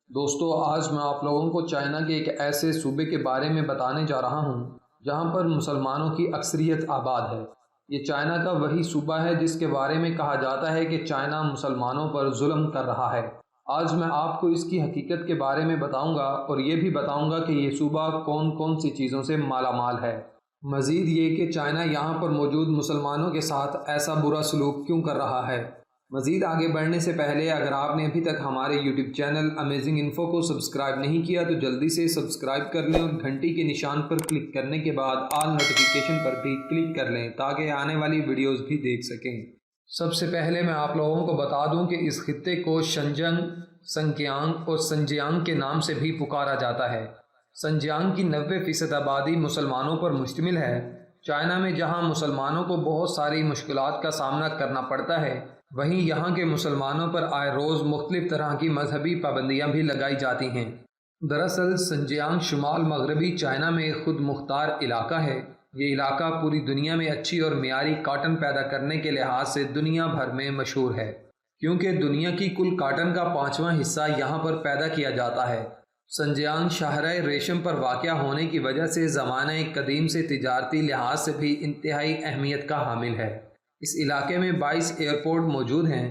دوستو آج میں آپ لوگوں کو چائنا کے ایک ایسے صوبے کے بارے میں بتانے جا رہا ہوں جہاں پر مسلمانوں کی اکثریت آباد ہے۔ یہ چائنا کا وہی صوبہ ہے جس کے بارے میں کہا جاتا ہے کہ چائنا مسلمانوں پر ظلم کر رہا ہے۔ آج میں آپ کو اس کی حقیقت کے بارے میں بتاؤں گا اور یہ بھی بتاؤں گا کہ یہ صوبہ کون کون سی چیزوں سے مالا مال ہے۔ مزید یہ کہ چائنا یہاں پر موجود مسلمانوں کے ساتھ ایسا برا سلوک کیوں کر رہا ہے۔ مزید آگے بڑھنے سے پہلے اگر آپ نے ابھی تک ہمارے یوٹیوب چینل امیزنگ انفو کو سبسکرائب نہیں کیا تو جلدی سے سبسکرائب کر لیں اور گھنٹی کے نشان پر کلک کرنے کے بعد آل نوٹیفیکیشن پر بھی کلک کر لیں تاکہ آنے والی ویڈیوز بھی دیکھ سکیں۔ سب سے پہلے میں آپ لوگوں کو بتا دوں کہ اس خطے کو شنجنگ، سنکیانگ اور سنجیانگ کے نام سے بھی پکارا جاتا ہے۔ سنجیانگ کی 90% آبادی مسلمانوں پر مشتمل ہے۔ چائنا میں جہاں مسلمانوں کو بہت ساری مشکلات کا سامنا کرنا پڑتا ہے، وہیں یہاں کے مسلمانوں پر آئے روز مختلف طرح کی مذہبی پابندیاں بھی لگائی جاتی ہیں۔ دراصل سنجیانگ شمال مغربی چائنا میں ایک خود مختار علاقہ ہے۔ یہ علاقہ پوری دنیا میں اچھی اور معیاری کاٹن پیدا کرنے کے لحاظ سے دنیا بھر میں مشہور ہے، کیونکہ دنیا کی کل کاٹن کا 5واں حصہ یہاں پر پیدا کیا جاتا ہے۔ سنجیانگ شاہراہ ریشم پر واقع ہونے کی وجہ سے زمانہ قدیم سے تجارتی لحاظ سے بھی انتہائی اہمیت کا حامل ہے۔ اس علاقے میں 22 ایئرپورٹ موجود ہیں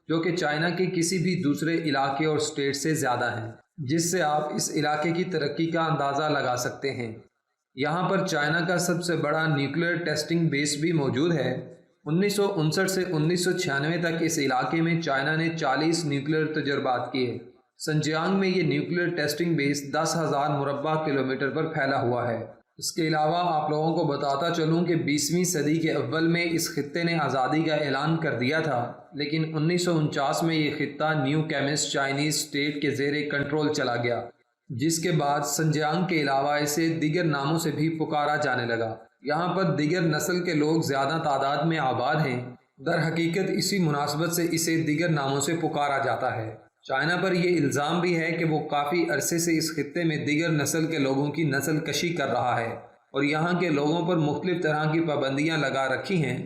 جو کہ چائنا کے کسی بھی دوسرے علاقے اور اسٹیٹ سے زیادہ ہیں، جس سے آپ اس علاقے کی ترقی کا اندازہ لگا سکتے ہیں۔ یہاں پر چائنا کا سب سے بڑا نیوکلیئر ٹیسٹنگ بیس بھی موجود ہے۔ 1959 سے 1996 تک اس علاقے میں چائنا نے 40 نیوکلیئر تجربات کیے۔ سنجیانگ میں یہ نیوکلیئر ٹیسٹنگ بیس 10,000 مربع کلومیٹر پر پھیلا ہوا ہے۔ اس کے علاوہ آپ لوگوں کو بتاتا چلوں کہ 20ویں صدی کے اول میں اس خطے نے آزادی کا اعلان کر دیا تھا، لیکن 1949 میں یہ خطہ نیو کیمسٹ چائنیز اسٹیٹ کے زیر کنٹرول چلا گیا، جس کے بعد سنجیانگ کے علاوہ اسے دیگر ناموں سے بھی پکارا جانے لگا۔ یہاں پر دیگر نسل کے لوگ زیادہ تعداد میں آباد ہیں۔ در حقیقت اسی مناسبت سے اسے دیگر ناموں سے پکارا جاتا ہے۔ چائنا پر یہ الزام بھی ہے کہ وہ کافی عرصے سے اس خطے میں دیگر نسل کے لوگوں کی نسل کشی کر رہا ہے اور یہاں کے لوگوں پر مختلف طرح کی پابندیاں لگا رکھی ہیں۔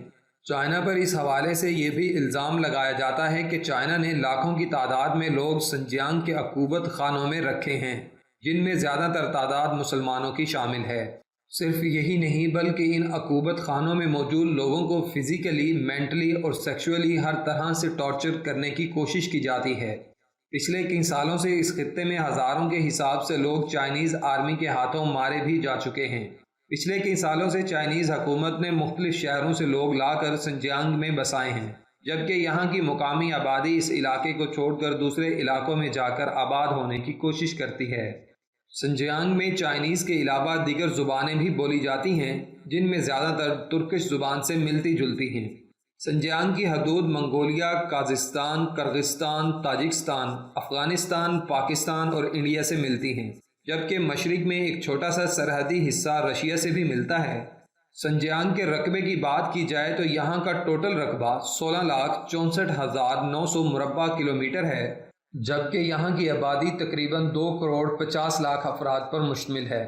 چائنا پر اس حوالے سے یہ بھی الزام لگایا جاتا ہے کہ چائنا نے لاکھوں کی تعداد میں لوگ سنجیانگ کے عقوبت خانوں میں رکھے ہیں، جن میں زیادہ تر تعداد مسلمانوں کی شامل ہے۔ صرف یہی نہیں بلکہ ان عقوبت خانوں میں موجود لوگوں کو فزیکلی، مینٹلی اور سیکشولی ہر طرح سے ٹارچر کرنے کی کوشش کی جاتی ہے۔ پچھلے کئی سالوں سے اس خطے میں ہزاروں کے حساب سے لوگ چائنیز آرمی کے ہاتھوں مارے بھی جا چکے ہیں۔ پچھلے کئی سالوں سے چائنیز حکومت نے مختلف شہروں سے لوگ لا کر سنجیانگ میں بسائے ہیں، جبکہ یہاں کی مقامی آبادی اس علاقے کو چھوڑ کر دوسرے علاقوں میں جا کر آباد ہونے کی کوشش کرتی ہے۔ سنجیانگ میں چائنیز کے علاوہ دیگر زبانیں بھی بولی جاتی ہیں، جن میں زیادہ تر ترکش زبان سے ملتی جلتی ہیں۔ سنجیانگ کی حدود منگولیا، قازقستان، کرغستان، تاجکستان، افغانستان، پاکستان اور انڈیا سے ملتی ہیں، جبکہ مشرق میں ایک چھوٹا سا سرحدی حصہ رشیا سے بھی ملتا ہے۔ سنجیانگ کے رقبے کی بات کی جائے تو یہاں کا ٹوٹل رقبہ 16,64,900 مربع کلومیٹر ہے، جبکہ یہاں کی آبادی تقریباً 2,50,00,000 افراد پر مشتمل ہے۔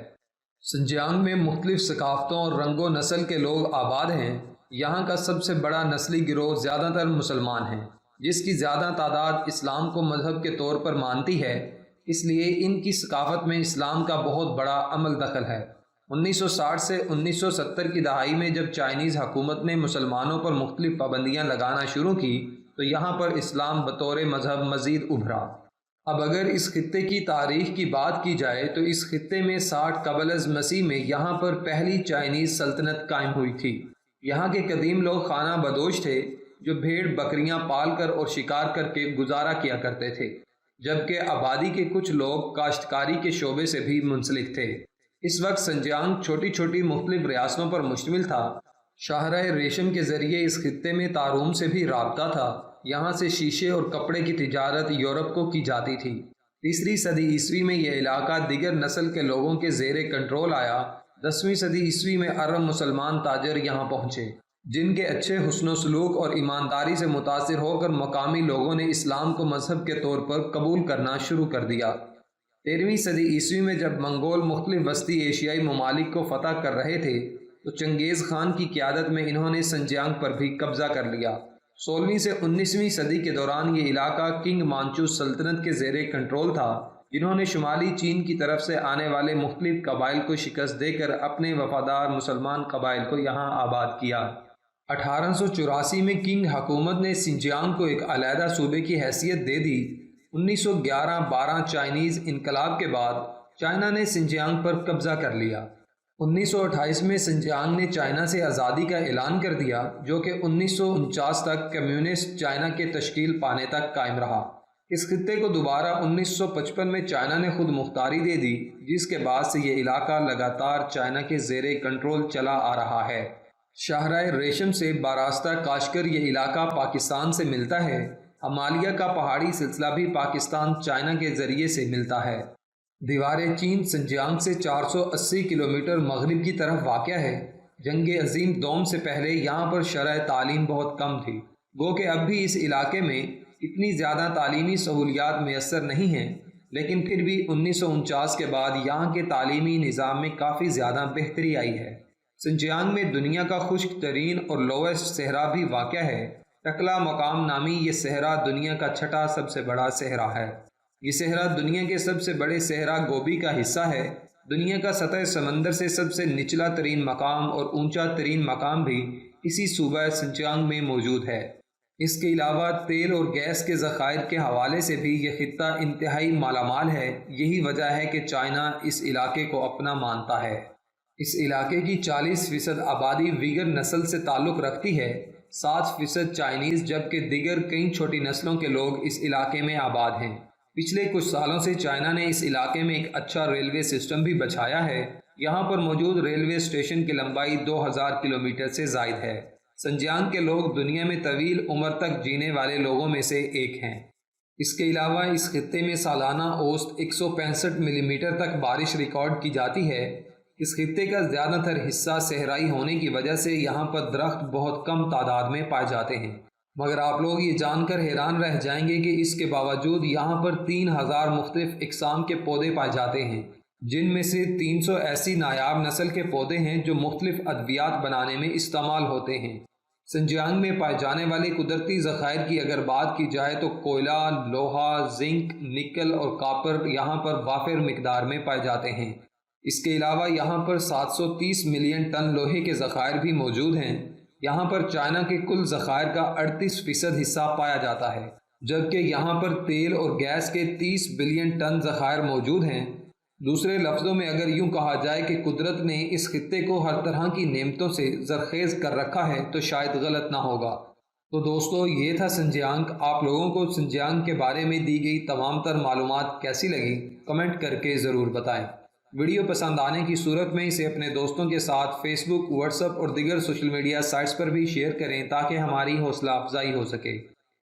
سنجیانگ میں مختلف ثقافتوں اور رنگ و نسل کے لوگ آباد ہیں۔ یہاں کا سب سے بڑا نسلی گروہ زیادہ تر مسلمان ہیں، جس کی زیادہ تعداد اسلام کو مذہب کے طور پر مانتی ہے، اس لیے ان کی ثقافت میں اسلام کا بہت بڑا عمل دخل ہے۔ 1960 سے 1970 کی دہائی میں جب چائنیز حکومت نے مسلمانوں پر مختلف پابندیاں لگانا شروع کی تو یہاں پر اسلام بطور مذہب مزید ابھرا۔ اب اگر اس خطے کی تاریخ کی بات کی جائے تو اس خطے میں 60 قبل از مسیح میں یہاں پر پہلی چائنیز سلطنت قائم ہوئی تھی۔ یہاں کے قدیم لوگ خانہ بدوش تھے جو بھیڑ بکریاں پال کر اور شکار کر کے گزارا کیا کرتے تھے، جبکہ آبادی کے کچھ لوگ کاشتکاری کے شعبے سے بھی منسلک تھے۔ اس وقت سنجیانگ چھوٹی چھوٹی مختلف ریاستوں پر مشتمل تھا۔ شاہراہ ریشم کے ذریعے اس خطے میں تاروم سے بھی رابطہ تھا۔ یہاں سے شیشے اور کپڑے کی تجارت یورپ کو کی جاتی تھی۔ 3 صدی عیسوی میں یہ علاقہ دیگر نسل کے لوگوں کے زیر کنٹرول آیا۔ 10ویں صدی عیسوی میں عرب مسلمان تاجر یہاں پہنچے، جن کے اچھے حسن و سلوک اور ایمانداری سے متاثر ہو کر مقامی لوگوں نے اسلام کو مذہب کے طور پر قبول کرنا شروع کر دیا۔ 13ویں صدی عیسوی میں جب منگول مختلف وسطی ایشیائی ممالک کو فتح کر رہے تھے تو چنگیز خان کی قیادت میں انہوں نے سنجیانگ پر بھی قبضہ کر لیا۔ 16ویں سے 19ویں صدی کے دوران یہ علاقہ کنگ مانچو سلطنت کے زیر کنٹرول تھا، جنہوں نے شمالی چین کی طرف سے آنے والے مختلف قبائل کو شکست دے کر اپنے وفادار مسلمان قبائل کو یہاں آباد کیا۔ 1884 میں قنگ حکومت نے سنجیانگ کو ایک علیحدہ صوبے کی حیثیت دے دی۔ 1911-12 چائنیز انقلاب کے بعد چائنا نے سنجیانگ پر قبضہ کر لیا۔ 1928 میں سنجیانگ نے چائنا سے آزادی کا اعلان کر دیا، جو کہ 1949 تک کمیونسٹ چائنا کے تشکیل پانے تک قائم رہا۔ اس خطے کو دوبارہ 1955 میں چائنا نے خود مختاری دے دی، جس کے بعد سے یہ علاقہ لگاتار چائنا کے زیر کنٹرول چلا آ رہا ہے۔ شاہراہ ریشم سے باراستہ کاشکر یہ علاقہ پاکستان سے ملتا ہے۔ ہمالیہ کا پہاڑی سلسلہ بھی پاکستان چائنا کے ذریعے سے ملتا ہے۔ دیوار چین سنجیانگ سے 480 کلومیٹر مغرب کی طرف واقع ہے۔ جنگ عظیم دوم سے پہلے یہاں پر شرح تعلیم بہت کم تھی، گو کہ اب بھی اس علاقے میں اتنی زیادہ تعلیمی سہولیات میسر نہیں ہیں، لیکن پھر بھی 1949 کے بعد یہاں کے تعلیمی نظام میں کافی زیادہ بہتری آئی ہے۔ سنجیانگ میں دنیا کا خشک ترین اور لویسٹ صحرا بھی واقع ہے۔ ٹکلا مقام نامی یہ صحرا دنیا کا چھٹا سب سے بڑا صحرا ہے۔ یہ صحرا دنیا کے سب سے بڑے صحرا گوبی کا حصہ ہے۔ دنیا کا سطح سمندر سے سب سے نچلا ترین مقام اور اونچا ترین مقام بھی اسی صوبہ سنجیانگ میں موجود ہے۔ اس کے علاوہ تیل اور گیس کے ذخائر کے حوالے سے بھی یہ خطہ انتہائی مالا مال ہے۔ یہی وجہ ہے کہ چائنا اس علاقے کو اپنا مانتا ہے۔ اس علاقے کی 40% آبادی ویگر نسل سے تعلق رکھتی ہے، 7% چائنیز، جبکہ دیگر کئی چھوٹی نسلوں کے لوگ اس علاقے میں آباد ہیں۔ پچھلے کچھ سالوں سے چائنا نے اس علاقے میں ایک اچھا ریلوے سسٹم بھی بچھایا ہے۔ یہاں پر موجود ریلوے اسٹیشن کی لمبائی 2000 کلومیٹر سے زائد ہے۔ سنجیانگ کے لوگ دنیا میں طویل عمر تک جینے والے لوگوں میں سے ایک ہیں۔ اس کے علاوہ اس خطے میں سالانہ اوسط 165 ملی میٹر تک بارش ریکارڈ کی جاتی ہے۔ اس خطے کا زیادہ تر حصہ صحرائی ہونے کی وجہ سے یہاں پر درخت بہت کم تعداد میں پائے جاتے ہیں، مگر آپ لوگ یہ جان کر حیران رہ جائیں گے کہ اس کے باوجود یہاں پر 3000 مختلف اقسام کے پودے پائے جاتے ہیں، جن میں سے 300 ایسی نایاب نسل کے پودے ہیں جو مختلف ادویات بنانے میں استعمال ہوتے ہیں۔ سنجیانگ میں پائے جانے والے قدرتی ذخائر کی اگر بات کی جائے تو کوئلہ، لوہا، زنک، نکل اور کاپر یہاں پر وافر مقدار میں پائے جاتے ہیں۔ اس کے علاوہ یہاں پر 730 ملین ٹن لوہے کے ذخائر بھی موجود ہیں۔ یہاں پر چائنا کے کل ذخائر کا 38% حصہ پایا جاتا ہے، جبکہ یہاں پر تیل اور گیس کے 30 بلین ٹن ذخائر موجود ہیں۔ دوسرے لفظوں میں اگر یوں کہا جائے کہ قدرت نے اس خطے کو ہر طرح کی نعمتوں سے زرخیز کر رکھا ہے تو شاید غلط نہ ہوگا۔ تو دوستو، یہ تھا سنجیانگ۔ آپ لوگوں کو سنجیانگ کے بارے میں دی گئی تمام تر معلومات کیسی لگی کمنٹ کر کے ضرور بتائیں۔ ویڈیو پسند آنے کی صورت میں اسے اپنے دوستوں کے ساتھ فیس بک، واٹس ایپ اور دیگر سوشل میڈیا سائٹس پر بھی شیئر کریں تاکہ ہماری حوصلہ افزائی ہو سکے۔